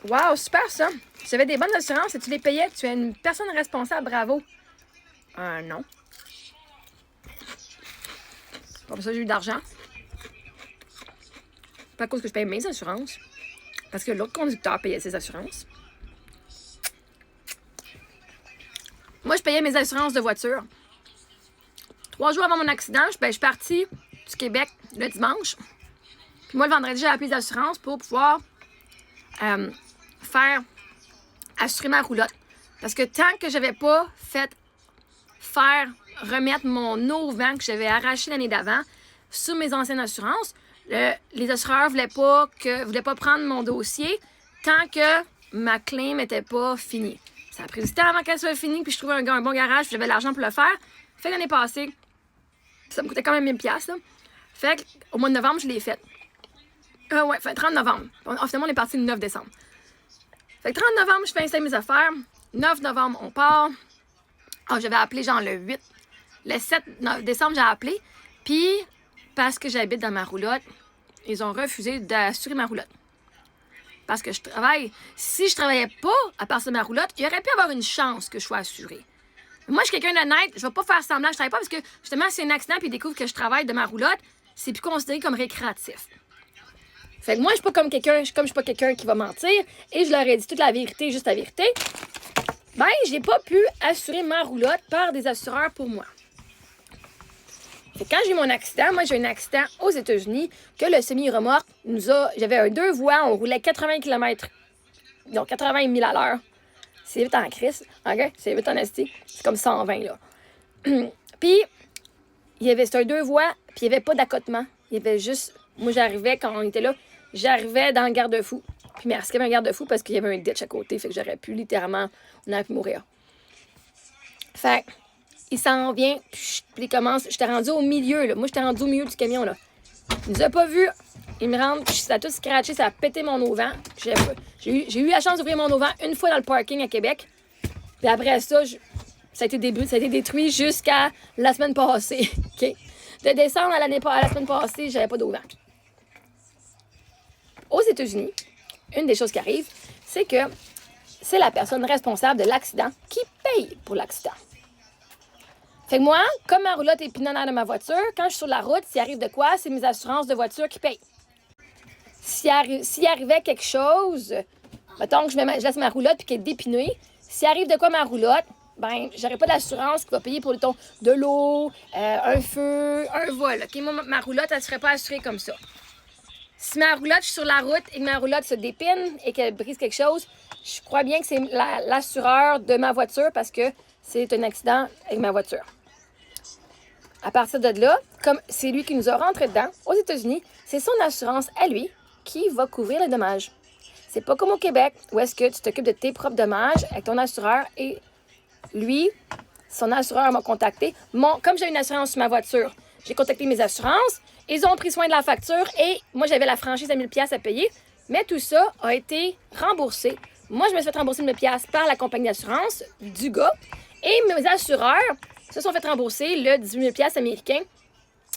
Wow, super ça. Tu avais des bonnes assurances et tu les payais. Tu es une personne responsable, bravo. Non. Pas pour ça que j'ai eu d'argent. Pas à cause que je paye mes assurances. Parce que l'autre conducteur payait ses assurances. Moi, je payais mes assurances de voiture. 3 jours avant mon accident, je suis partie du Québec le dimanche. Puis moi, le vendredi, j'ai appelé les assurances pour pouvoir faire assurer ma roulotte. Parce que tant que j'avais pas fait remettre mon auvent que j'avais arraché l'année d'avant sur mes anciennes assurances, les assureurs voulaient pas prendre mon dossier tant que ma claim n'était pas finie. Ça a pris du temps avant qu'elle soit finie, puis je trouvais un bon garage, puis j'avais l'argent pour le faire. Fait que l'année passée, ça me coûtait quand même 1000$. Là. Fait qu'au mois de novembre, je l'ai fait. Ouais, fait 30 novembre. Finalement, on est parti le 9 décembre. Fait que 30 novembre, je fais installer mes affaires. 9 novembre, on part. J'avais appelé genre le 8. Le 7 décembre, j'ai appelé. Puis, parce que j'habite dans ma roulotte, ils ont refusé d'assurer ma roulotte. Parce que je travaille. Si je travaillais pas à partir de ma roulotte, il aurait pu avoir une chance que je sois assurée. Moi, je suis quelqu'un d'honnête. Je vais pas faire semblant que je travaille pas parce que, justement, si c'est un accident puis ils découvrent que je travaille de ma roulotte, c'est plus considéré comme récréatif. Fait que moi, je suis pas quelqu'un qui va mentir et je leur ai dit toute la vérité, juste la vérité. Ben, j'ai pas pu assurer ma roulotte par des assureurs pour moi. Fait que quand j'ai eu mon accident, moi j'ai eu un accident aux États-Unis que le semi-remorque j'avais un 2 voies, on roulait 80 km, donc 80 000 à l'heure. C'est vite en crise, ok? C'est vite en esti. C'est comme 120 là. Puis, c'était un 2 voies, puis il n'y avait pas d'accotement. Il y avait juste, moi j'arrivais quand on était là, j'arrivais dans le garde-fou. Puis merci qu'il y avait un garde-fou parce qu'il y avait un ditch à côté, fait que j'aurais pu littéralement, on aurait pu mourir. Fait il s'en vient, puis il commence, j'étais rendu au milieu, là. Moi j'étais rendu au milieu du camion, là. Il nous a pas vus, il me rentre, puis ça a tout scratché, ça a pété mon auvent. J'ai eu la chance d'ouvrir mon auvent une fois dans le parking à Québec. Puis après ça, ça a été détruit jusqu'à la semaine passée, OK? De décembre à la semaine passée, j'avais pas d'auvent. Aux États-Unis, une des choses qui arrive, c'est que c'est la personne responsable de l'accident qui paye pour l'accident. Fait que moi, comme ma roulotte est pinonnée de ma voiture, quand je suis sur la route, s'il arrive de quoi, c'est mes assurances de voiture qui payent. S'il arrivait quelque chose, mettons que je laisse ma roulotte et qu'elle est dépinée, s'il arrive de quoi ma roulotte, ben, j'aurais pas d'assurance qui va payer pour de l'eau, un feu, un vol. Okay? Moi, ma roulotte, elle ne serait pas assurée comme ça. Si ma roulotte, je suis sur la route et que ma roulotte se dépine et qu'elle brise quelque chose, je crois bien que c'est l'assureur de ma voiture parce que c'est un accident avec ma voiture. À partir de là, comme c'est lui qui nous a rentré dedans, aux États-Unis, c'est son assurance à lui qui va couvrir les dommages. C'est pas comme au Québec où est-ce que tu t'occupes de tes propres dommages avec ton assureur et lui, son assureur m'a contacté. Comme j'ai une assurance sur ma voiture, j'ai contacté mes assurances. Ils ont pris soin de la facture et moi, j'avais la franchise à 1000$ à payer. Mais tout ça a été remboursé. Moi, je me suis fait rembourser 1000$ par la compagnie d'assurance du gars. Et mes assureurs se sont fait rembourser le 18 000$ américain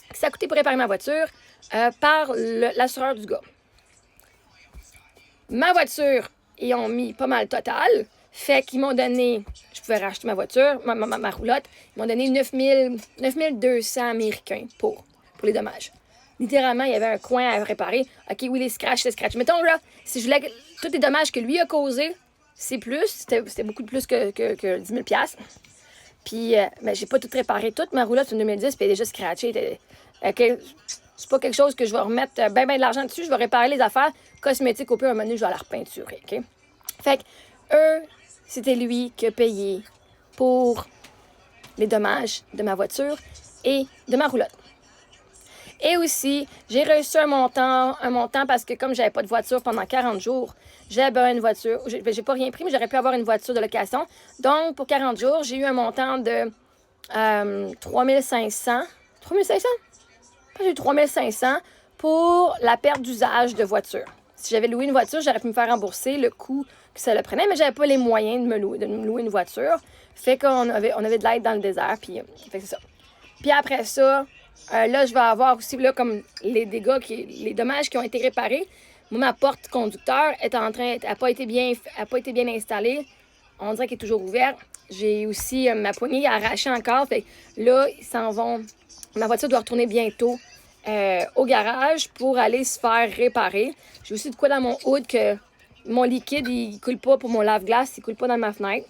que ça a coûté pour réparer ma voiture par l'assureur du gars. Ma voiture, ils ont mis pas mal total. Fait qu'ils m'ont donné, je pouvais racheter ma voiture, ma roulotte, ils m'ont donné 9200 américains pour les dommages. Littéralement, il y avait un coin à réparer. OK, oui, les scratchs. Mettons là, si je voulais tous les dommages que lui a causés, c'est plus, c'était beaucoup plus que 10 000$. Puis, mais j'ai pas tout réparé. Toute ma roulotte, c'est une 2010, puis elle est déjà scratchée. OK, c'est pas quelque chose que je vais remettre bien de l'argent dessus. Je vais réparer les affaires cosmétiques. Au pire, un moment donné, je vais la repeinturer. OK? Fait que, c'était lui qui a payé pour les dommages de ma voiture et de ma roulotte. Et aussi, j'ai reçu un montant parce que comme j'avais pas de voiture pendant 40 jours, j'avais une voiture. J'ai pas rien pris, mais j'aurais pu avoir une voiture de location. Donc, pour 40 jours, j'ai eu un montant de 3500. 3500? J'ai eu 3500 pour la perte d'usage de voiture. Si j'avais loué une voiture, j'aurais pu me faire rembourser le coût que ça le prenait, mais j'avais pas les moyens de me louer une voiture. Fait qu'on avait de l'aide dans le désert, puis fait que c'est ça. Puis après ça, là, je vais avoir aussi, là, comme les dommages qui ont été réparés, Moi, ma porte conducteur n'a pas été bien installée. On dirait qu'elle est toujours ouverte. J'ai aussi ma poignée arrachée encore. Fait que là, ils s'en vont. Ma voiture doit retourner bientôt au garage pour aller se faire réparer. J'ai aussi de quoi dans mon hood que mon liquide, il coule pas pour mon lave-glace, il coule pas dans ma fenêtre.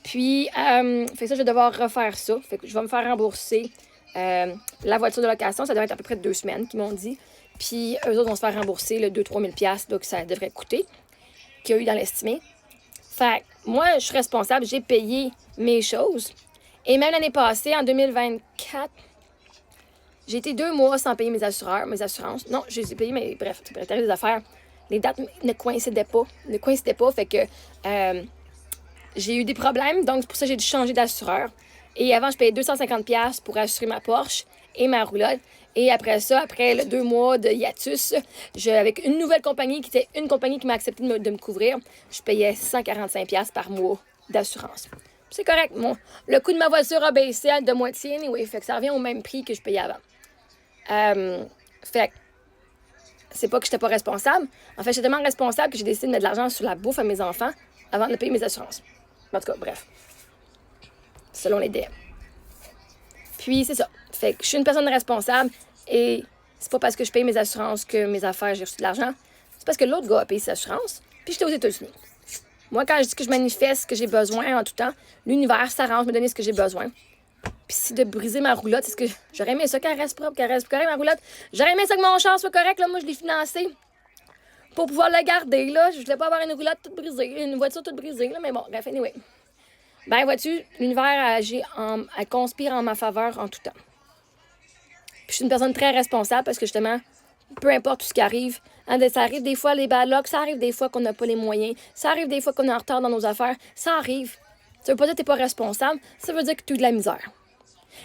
Puis, fait que ça, je vais devoir refaire ça. Fait que je vais me faire rembourser la voiture de location. Ça devrait être à peu près 2 semaines qu'ils m'ont dit. Puis, eux autres vont se faire rembourser le 2-3 000 $ que ça devrait coûter, qu'il y a eu dans l'estimé. Fait que moi, je suis responsable. J'ai payé mes choses. Et même l'année passée, en 2024, j'ai été 2 mois sans payer mes assurances. Non, je les ai payées, mais bref, tu préparer des affaires. Les dates ne coïncidaient pas. Fait que j'ai eu des problèmes, donc c'est pour ça que j'ai dû changer d'assureur. Et avant, je payais 250 $ pour assurer ma Porsche et ma roulotte. Et après ça, après le 2 mois de hiatus, avec une nouvelle compagnie qui était une compagnie qui m'a accepté de me couvrir, je payais 145 $ par mois d'assurance. C'est correct. Le coût de ma voiture a baissé de moitié, anyway, fait que ça revient au même prix que je payais avant. Fait que c'est pas que j'étais pas responsable. En fait, j'étais tellement responsable que j'ai décidé de mettre de l'argent sur la bouffe à mes enfants avant de payer mes assurances. En tout cas, bref. Selon les DM. Puis, c'est ça. Fait que je suis une personne responsable et c'est pas parce que je paye mes assurances que mes affaires, j'ai reçu de l'argent. C'est parce que l'autre gars a payé ses assurances. Puis, j'étais aux États-Unis. Moi, quand je dis que je manifeste ce que j'ai besoin en tout temps, l'univers s'arrange me donner ce que j'ai besoin. Puis si de briser ma roulotte, c'est ce que j'aurais aimé ça qu'elle reste propre, qu'elle reste correcte, ma roulotte. J'aurais aimé ça que mon char soit correct, là. Moi, je l'ai financé pour pouvoir le garder, là. Je voulais pas avoir une roulotte toute brisée, une voiture toute brisée, là. Mais bon, bref, anyway. Ben, vois-tu, l'univers elle conspire en ma faveur en tout temps. Puis je suis une personne très responsable parce que justement, peu importe tout ce qui arrive, ça arrive des fois les bad luck, ça arrive des fois qu'on n'a pas les moyens, ça arrive des fois qu'on est en retard dans nos affaires, ça arrive. Ça veut pas dire que t'es pas responsable, ça veut dire que tu as de la misère.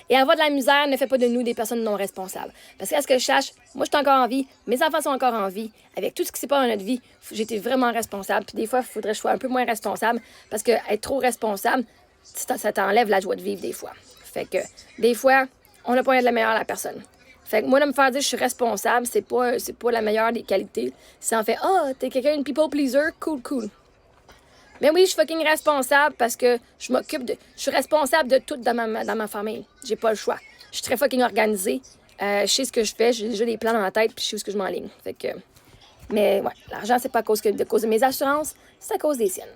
Et avoir de la misère ne fait pas de nous des personnes non responsables. Parce qu'à ce que je sache, moi, je suis encore en vie, mes enfants sont encore en vie. Avec tout ce qui s'est passé dans notre vie, j'ai été vraiment responsable. Puis des fois, il faudrait que je sois un peu moins responsable parce que être trop responsable, ça t'enlève la joie de vivre des fois. Fait que des fois, on n'a pas de la meilleure à la personne. Fait que moi, de me faire dire que je suis responsable, c'est pas la meilleure des qualités. C'est en fait, t'es quelqu'un, une people pleaser, cool. Mais oui, je suis fucking responsable parce que je suis responsable de tout dans ma famille. J'ai pas le choix. Je suis très fucking organisée. Je sais ce que je fais. J'ai déjà des plans dans ma tête puis je sais où ce que je m'enligne. Fait que... Mais ouais, l'argent, c'est pas à cause de mes assurances. C'est à cause des siennes.